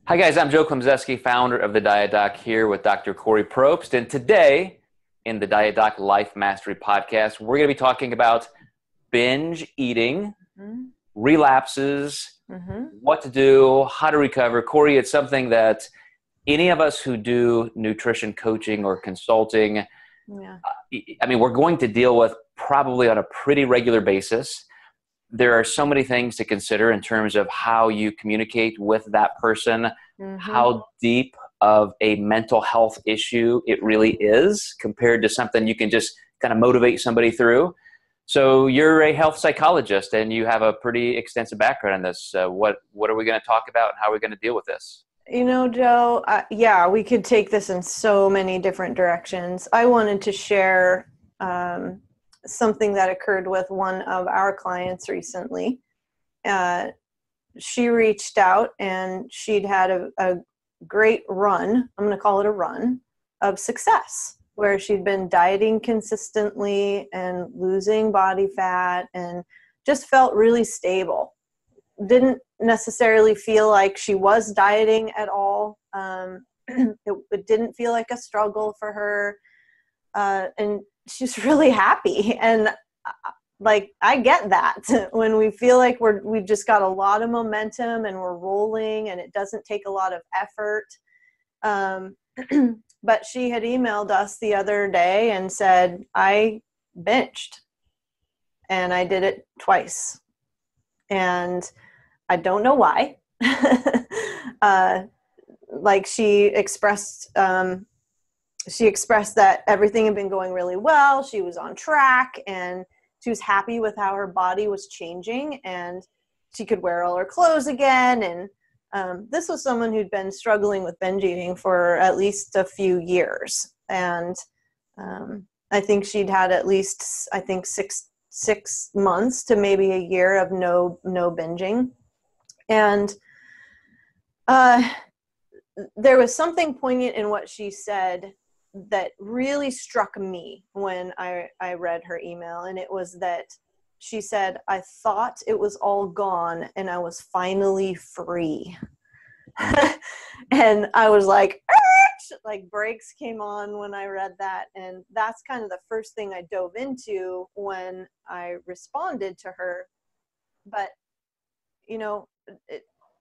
Hi guys, I'm Joe Klemczewski, founder of the Diet Doc, here with Dr. Kori Probst. And today in the Diet Doc Life Mastery Podcast, we're going to be talking about binge eating, relapses, what to do, how to recover. Kori, it's something that any of us who do nutrition coaching or consulting, we're going to deal with probably on a pretty regular basis. There are so many things to consider in terms of how you communicate with that person, how deep of a mental health issue it really is compared to something you can just kind of motivate somebody through. So you're a health psychologist and you have a pretty extensive background in this. What are we going to talk about and how are we going to deal with this? You know, Joe, we could take this in so many different directions. I wanted to share something that occurred with one of our clients recently. She reached out and she'd had a great run, I'm going to call it a run, of success, where she'd been dieting consistently and losing body fat and just felt really stable. Didn't necessarily feel like she was dieting at all. It didn't feel like a struggle for her. And she's really happy. And I get that when we feel like we've just got a lot of momentum and we're rolling and it doesn't take a lot of effort. But she had emailed us the other day and said, I binged and I did it twice. And I don't know why. She expressed that everything had been going really well. She was on track and she was happy with how her body was changing and she could wear all her clothes again. And this was someone who'd been struggling with binge eating for at least a few years. And I think she'd had at least, six months to maybe a year of no binging. And there was something poignant in what she said that really struck me when I read her email. And it was that she said, I thought it was all gone and I was finally free. And I was like brakes came on when I read that. And that's kind of the first thing I dove into when I responded to her. But, you know,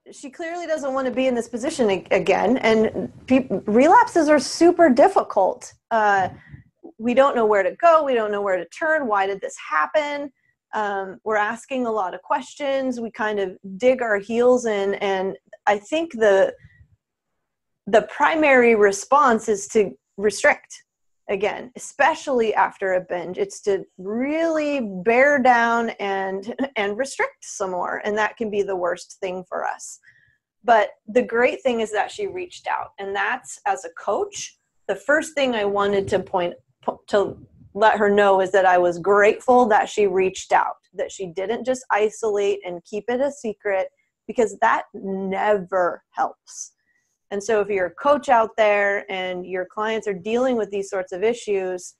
she clearly doesn't want to be in this position again. And relapses are super difficult. We don't know where to go. We don't know where to turn. Why did this happen? We're asking a lot of questions. We kind of dig our heels in. And I think the primary response is to restrict again, especially after a binge. It's to really bear down and restrict some more. And that can be the worst thing for us. But the great thing is that she reached out. And that's, as a coach, the first thing I wanted to let her know is that I was grateful that she reached out, that she didn't just isolate and keep it a secret, because that never helps. And so if you're a coach out there and your clients are dealing with these sorts of issues,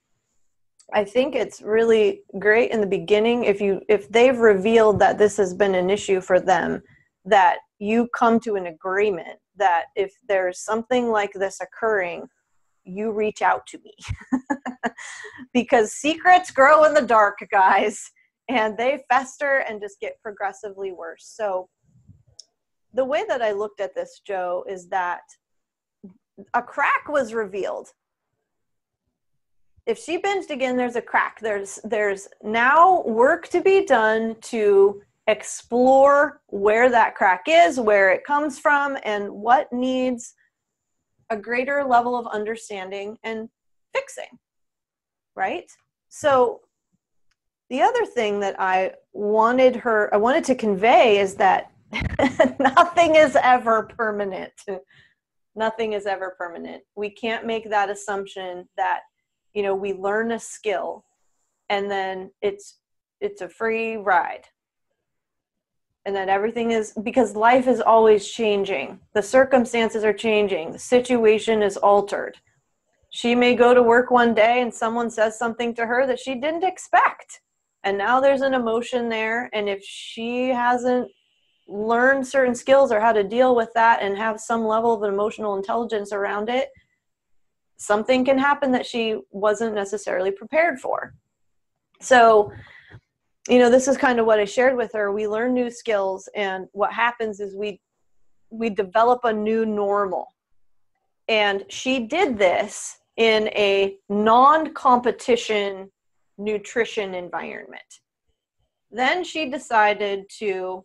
I think it's really great in the beginning if they've revealed that this has been an issue for them, that you come to an agreement that if there's something like this occurring, you reach out to me. Because secrets grow in the dark, guys, and they fester and just get progressively worse. So the way that I looked at this, Joe, is that a crack was revealed. If she binged again, there's a crack. There's now work to be done to explore where that crack is, where it comes from, and what needs a greater level of understanding and fixing, right? So the other thing that I wanted to convey is that nothing is ever permanent. Nothing is ever permanent. We can't make that assumption that, we learn a skill and then it's a free ride. And that everything is, because life is always changing. The circumstances are changing. The situation is altered. She may go to work one day and someone says something to her that she didn't expect. And now there's an emotion there. And if she hasn't learn certain skills or how to deal with that and have some level of emotional intelligence around it, something can happen that she wasn't necessarily prepared for. So, this is kind of what I shared with her. We learn new skills, and what happens is we develop a new normal. And she did this in a non-competition nutrition environment. Then she decided to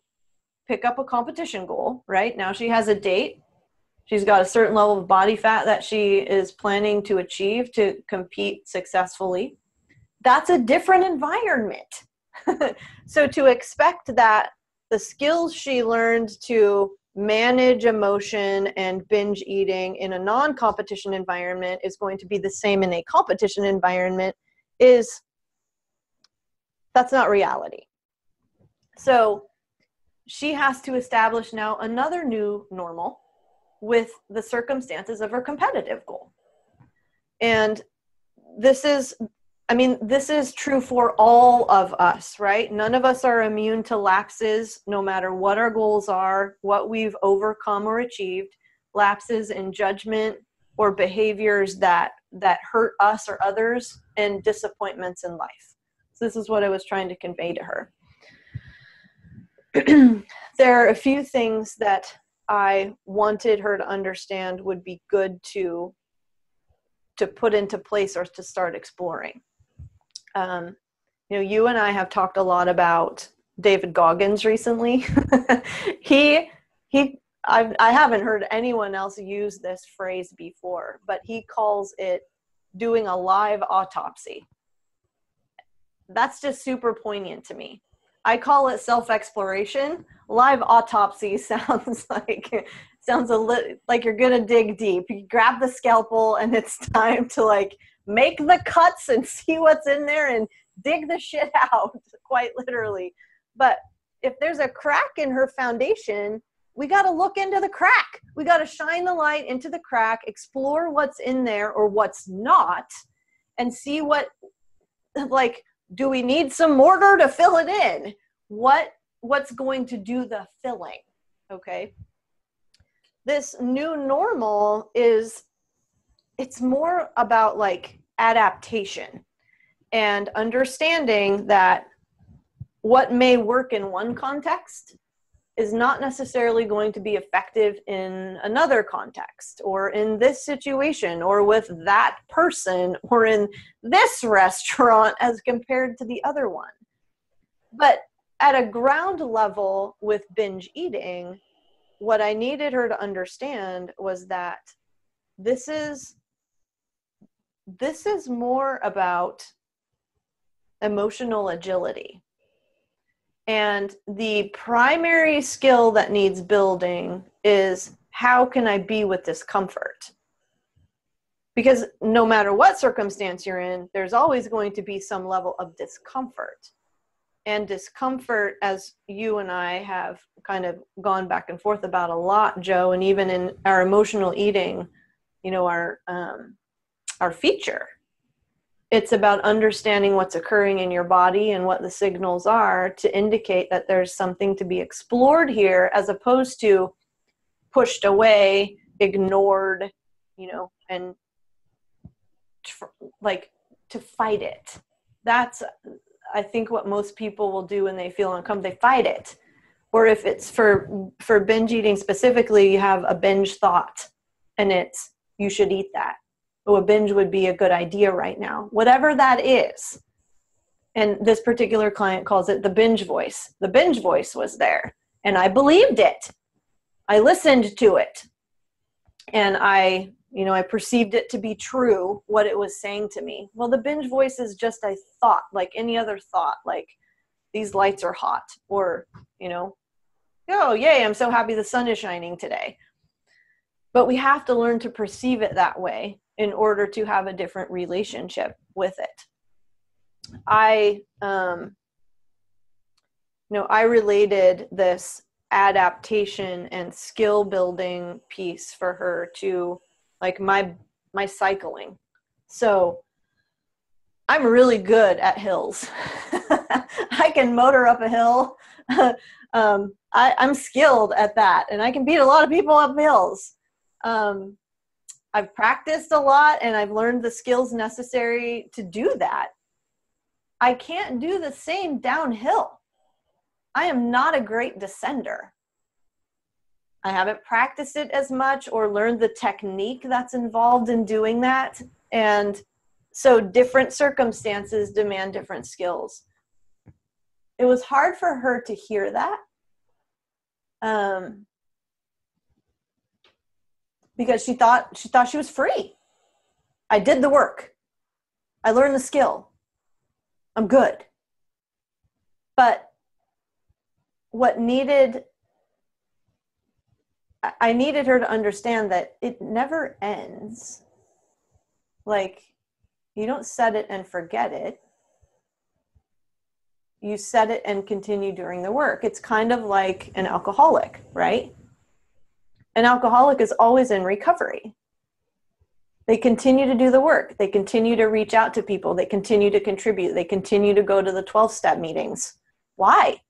pick up a competition goal, right? Now she has a date. She's got a certain level of body fat that she is planning to achieve to compete successfully. That's a different environment. So to expect that the skills she learned to manage emotion and binge eating in a non-competition environment is going to be the same in a competition environment that's not reality. So she has to establish now another new normal with the circumstances of her competitive goal. And this is true for all of us, right? None of us are immune to lapses, no matter what our goals are, what we've overcome or achieved, lapses in judgment or behaviors that hurt us or others, and disappointments in life. So this is what I was trying to convey to her. There are a few things that I wanted her to understand would be good to put into place or to start exploring. You and I have talked a lot about David Goggins recently. I haven't heard anyone else use this phrase before, but he calls it doing a live autopsy. That's just super poignant to me. I call it self-exploration. Live autopsy sounds like you're gonna dig deep. You grab the scalpel and it's time to make the cuts and see what's in there and dig the shit out, quite literally. But if there's a crack in her foundation, we got to look into the crack. We got to shine the light into the crack, explore what's in there or what's not, and see do we need some mortar to fill it in? What's going to do the filling? Okay. This new normal it's more about adaptation and understanding that what may work in one context is not necessarily going to be effective in another context or in this situation or with that person or in this restaurant as compared to the other one. But at a ground level with binge eating, what I needed her to understand was that this is more about emotional agility. And the primary skill that needs building is, how can I be with discomfort? Because no matter what circumstance you're in, there's always going to be some level of discomfort. And discomfort, as you and I have kind of gone back and forth about a lot, Joe, and even in our emotional eating, our feature. It's about understanding what's occurring in your body and what the signals are to indicate that there's something to be explored here, as opposed to pushed away, ignored, and to fight it. That's, I think, what most people will do when they feel uncomfortable. They fight it. Or if it's for binge eating specifically, you have a binge thought and it's, you should eat that. Oh, a binge would be a good idea right now. Whatever that is. And this particular client calls it the binge voice. The binge voice was there and I believed it. I listened to it. And I perceived it to be true, what it was saying to me. Well, the binge voice is just a thought, like any other thought, like these lights are hot, or, oh, yay, I'm so happy the sun is shining today. But we have to learn to perceive it that way in order to have a different relationship with it. I related this adaptation and skill building piece for her to my cycling. So I'm really good at hills. I can motor up a hill. I'm skilled at that, and I can beat a lot of people up hills. I've practiced a lot, and I've learned the skills necessary to do that. I can't do the same downhill. I am not a great descender. I haven't practiced it as much or learned the technique that's involved in doing that. And so different circumstances demand different skills. It was hard for her to hear that. Because she thought she was free. I did the work. I learned the skill. I'm good. But I needed her to understand that it never ends. Like, you don't set it and forget it. You set it and continue doing the work. It's kind of like an alcoholic, right? An alcoholic is always in recovery. They continue to do the work. They continue to reach out to people. They continue to contribute. They continue to go to the 12-step meetings. Why?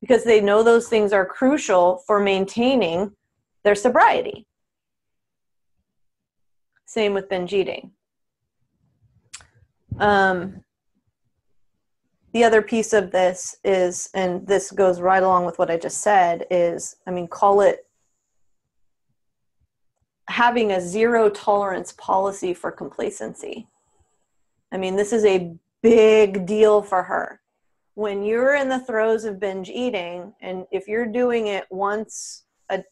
Because they know those things are crucial for maintaining their sobriety. Same with binge eating. The other piece of this is, and this goes right along with what I just said, is, call it having a zero tolerance policy for complacency. This is a big deal for her. When you're in the throes of binge eating, and if you're doing it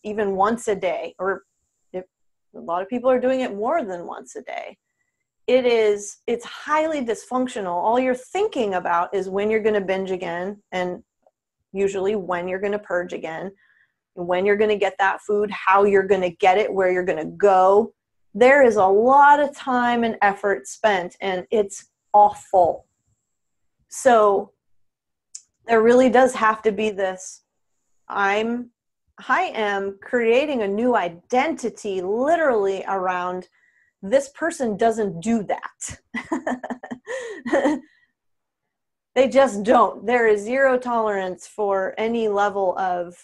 even once a day, or if a lot of people are doing it more than once a day, it's highly dysfunctional. All you're thinking about is when you're going to binge again, and usually when you're going to purge again, when you're going to get that food, how you're going to get it, where you're going to go. There is a lot of time and effort spent, and it's awful. So there really does have to be this, I am creating a new identity literally around this person doesn't do that. They just don't. There is zero tolerance for any level of,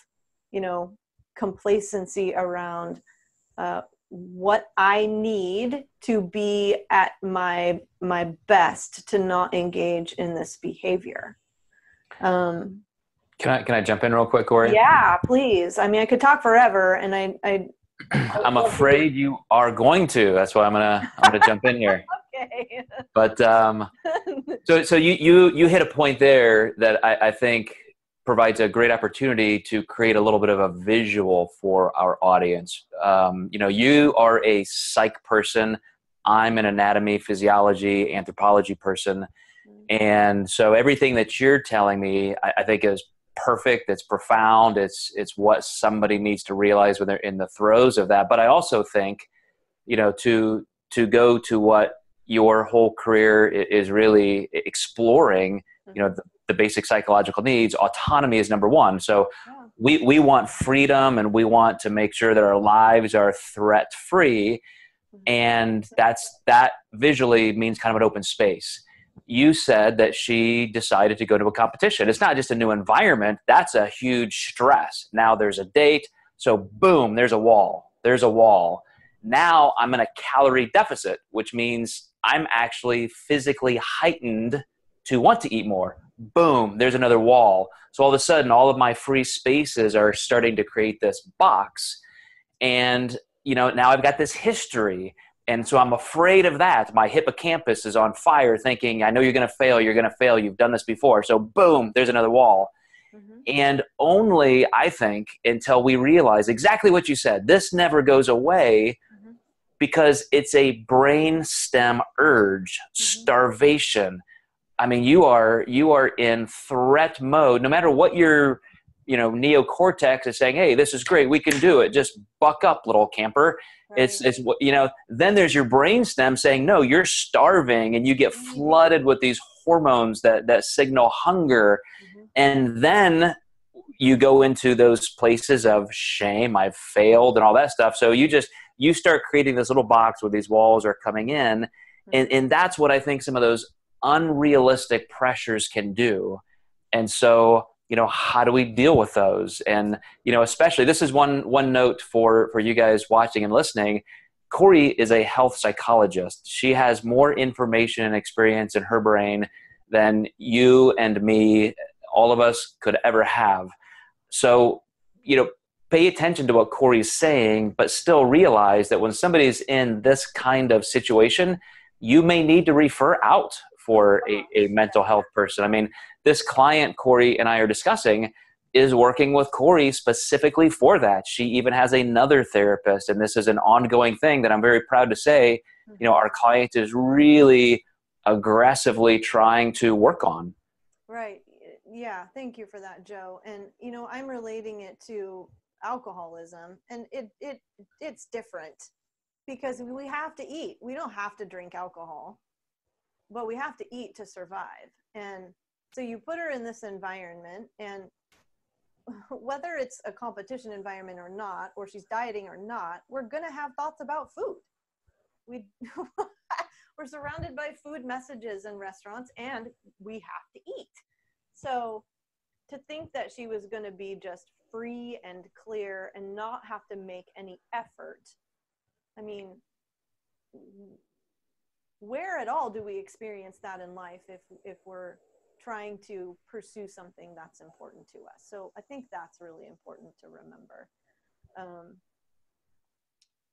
complacency around what I need to be at my best to not engage in this behavior. Can I jump in real quick, Kori? Yeah, please. I could talk forever, and I'm afraid you are going to. That's why I'm gonna jump in here. Okay. But so you hit a point there that I think provides a great opportunity to create a little bit of a visual for our audience. You are a psych person. I'm an anatomy, physiology, anthropology person. And so everything that you're telling me, I think is perfect. It's profound. It's what somebody needs to realize when they're in the throes of that. But I also think, to go to what your whole career is really exploring, the basic psychological needs, autonomy is number one. So we want freedom, and we want to make sure that our lives are threat free. And that visually means kind of an open space. You said that she decided to go to a competition. It's not just a new environment. That's a huge stress. Now there's a date. So boom, there's a wall. Now I'm in a calorie deficit, which means I'm actually physically heightened to want to eat more. Boom, there's another wall. So all of a sudden, all of my free spaces are starting to create this box. And, now I've got this history. And so I'm afraid of that. My hippocampus is on fire thinking, I know you're going to fail. You've done this before. So boom, there's another wall. Mm-hmm. And only, I think, until we realize exactly what you said, this never goes away, mm-hmm. because it's a brain stem urge, mm-hmm. starvation. You are in threat mode, no matter what your, neocortex is saying, hey, this is great. We can do it. Just buck up, little camper. Right. It's then there's your brainstem saying, no, you're starving, and you get flooded with these hormones that signal hunger. Mm-hmm. And then you go into those places of shame, I've failed, and all that stuff. So you start creating this little box where these walls are coming in. Mm-hmm. And that's what I think some of those unrealistic pressures can do. And so, how do we deal with those? And, especially, this is one note for you guys watching and listening. Kori is a health psychologist. She has more information and experience in her brain than you and me, all of us, could ever have. So, pay attention to what Kori's saying, but still realize that when somebody's in this kind of situation, you may need to refer out for a mental health person. I mean, this client Kori and I are discussing is working with Kori specifically for that. She even has another therapist, and this is an ongoing thing that I'm very proud to say, our client is really aggressively trying to work on. Right. Yeah. Thank you for that, Joe. And, I'm relating it to alcoholism, and it's different because we have to eat. We don't have to drink alcohol, but we have to eat to survive. And so you put her in this environment, and whether it's a competition environment or not, or she's dieting or not, we're going to have thoughts about food. We're surrounded by food messages in restaurants, and we have to eat. So to think that she was going to be just free and clear and not have to make any effort, I mean, where at all do we experience that in life if we're trying to pursue something that's important to us? So I think that's really important to remember.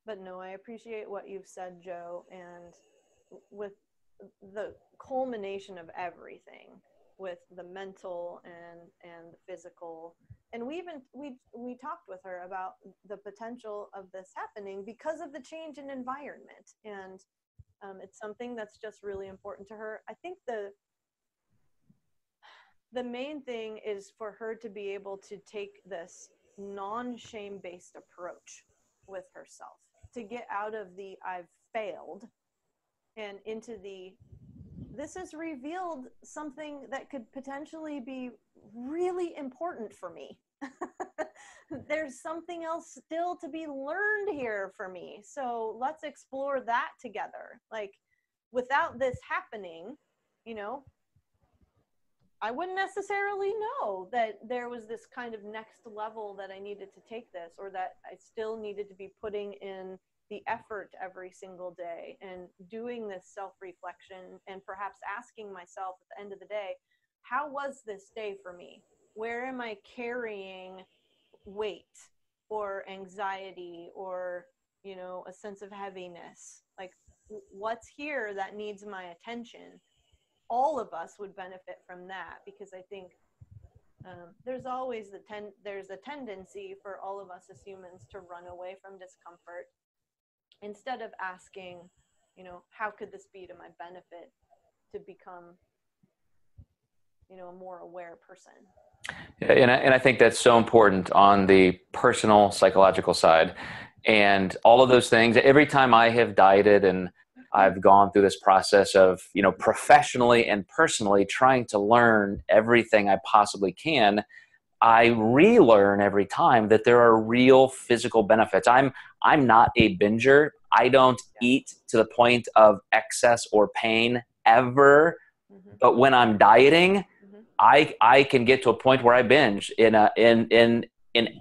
But no, I appreciate what you've said, Joe, and with the culmination of everything, with the mental and the physical. And we talked with her about the potential of this happening because of the change in environment. And it's something that's just really important to her. I think the main thing is for her to be able to take this non-shame based approach with herself, to get out of the I've failed and into the this has revealed something that could potentially be really important for me. There's something else still to be learned here for me. So let's explore that together. Like, without this happening, I wouldn't necessarily know that there was this kind of next level that I needed to take this, or that I still needed to be putting in the effort every single day and doing this self-reflection, and perhaps asking myself at the end of the day, how was this day for me? Where am I carrying weight or anxiety or, a sense of heaviness? Like, what's here that needs my attention? All of us would benefit from that, because I think there's always there's a tendency for all of us as humans to run away from discomfort, instead of asking, how could this be to my benefit to become, a more aware person. And I think that's so important on the personal psychological side. And all of those things, every time I have dieted and I've gone through this process of, professionally and personally trying to learn everything I possibly can, I relearn every time that there are real physical benefits. I'm not a binger. I don't eat to the point of excess or pain ever. Mm-hmm. But when I'm dieting, mm-hmm. I can get to a point where I binge in an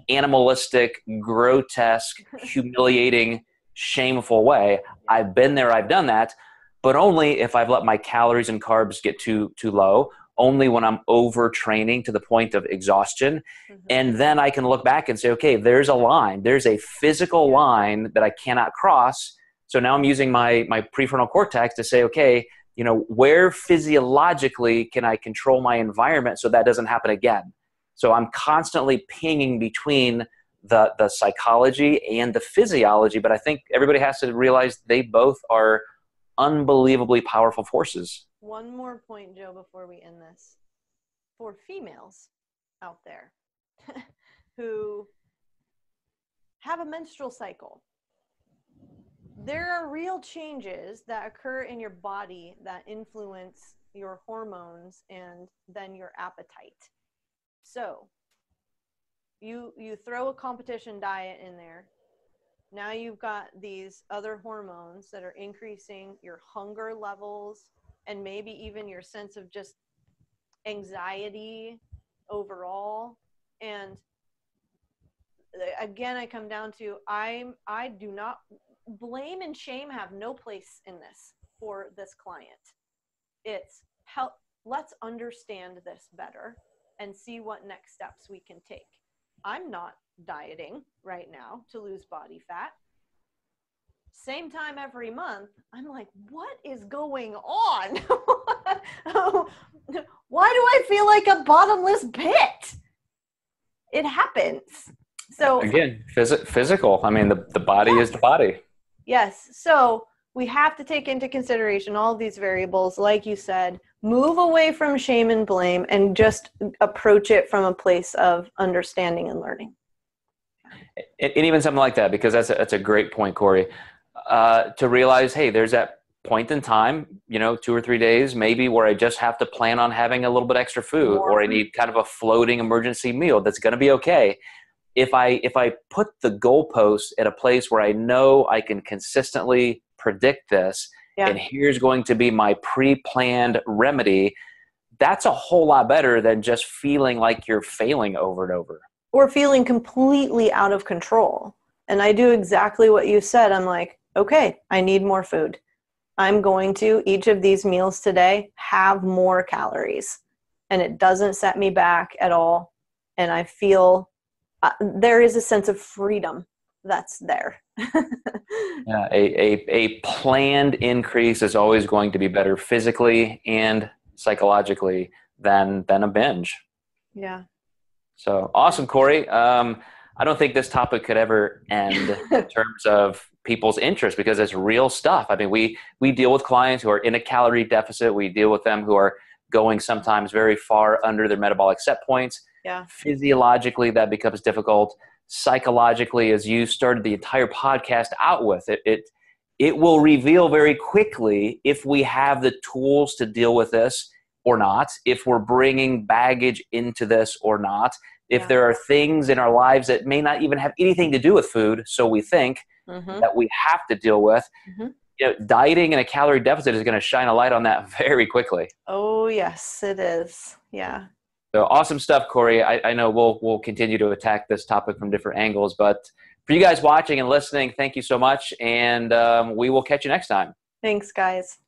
animalistic, grotesque, humiliating, shameful way. I've been there, I've done that, but only if I've let my calories and carbs get too low, only when I'm overtraining to the point of exhaustion. Mm-hmm. And then I can look back and say, okay, there's a line, there's a physical line that I cannot cross. So now I'm using my prefrontal cortex to say, okay, where physiologically can I control my environment so that doesn't happen again? So I'm constantly pinging between the psychology and the physiology, but I think everybody has to realize they both are unbelievably powerful forces. One more point, Joe, before we end this. For females out there who have a menstrual cycle, there are real changes that occur in your body that influence your hormones and then your appetite. So you throw a competition diet in there. Now you've got these other hormones that are increasing your hunger levels, and maybe even your sense of just anxiety overall. And again, I come down to, I do not, blame and shame have no place in this for this client. It's help, let's understand this better and see what next steps we can take. I'm not dieting right now to lose body fat. Same time every month, I'm like, what is going on? Why do I feel like a bottomless pit? It happens. So again, physical. I mean, the body is the body. Yes. So we have to take into consideration all of these variables. Like you said, move away from shame and blame and just approach it from a place of understanding and learning. And even something like that, because that's a great point, Kori, to realize, hey, there's that point in time, 2 or 3 days maybe, where I just have to plan on having a little bit extra food, or I need kind of a floating emergency meal. That's going to be okay. If I put the goalposts at a place where I know I can consistently predict this, and here's going to be my pre-planned remedy, that's a whole lot better than just feeling like you're failing over and over. Or feeling completely out of control. And I do exactly what you said. I'm like, okay, I need more food. I'm going to, each of these meals today, have more calories. And it doesn't set me back at all. And I feel there is a sense of freedom that's there. Yeah, a planned increase is always going to be better physically and psychologically than a binge. Yeah. So awesome, Kori. I don't think this topic could ever end in terms of people's interest, because it's real stuff. I mean, we deal with clients who are in a calorie deficit. We deal with them who are going sometimes very far under their metabolic set points. Yeah. Physiologically, that becomes difficult. Psychologically, as you started the entire podcast out with, it will reveal very quickly if we have the tools to deal with this or not, if we're bringing baggage into this or not, if there are things in our lives that may not even have anything to do with food, so we think, that we have to deal with. Dieting and a calorie deficit is going to shine a light on that very quickly. Oh, yes, it is. Yeah. So awesome stuff, Kori. I know we'll continue to attack this topic from different angles, but for you guys watching and listening, thank you so much, and we will catch you next time. Thanks, guys.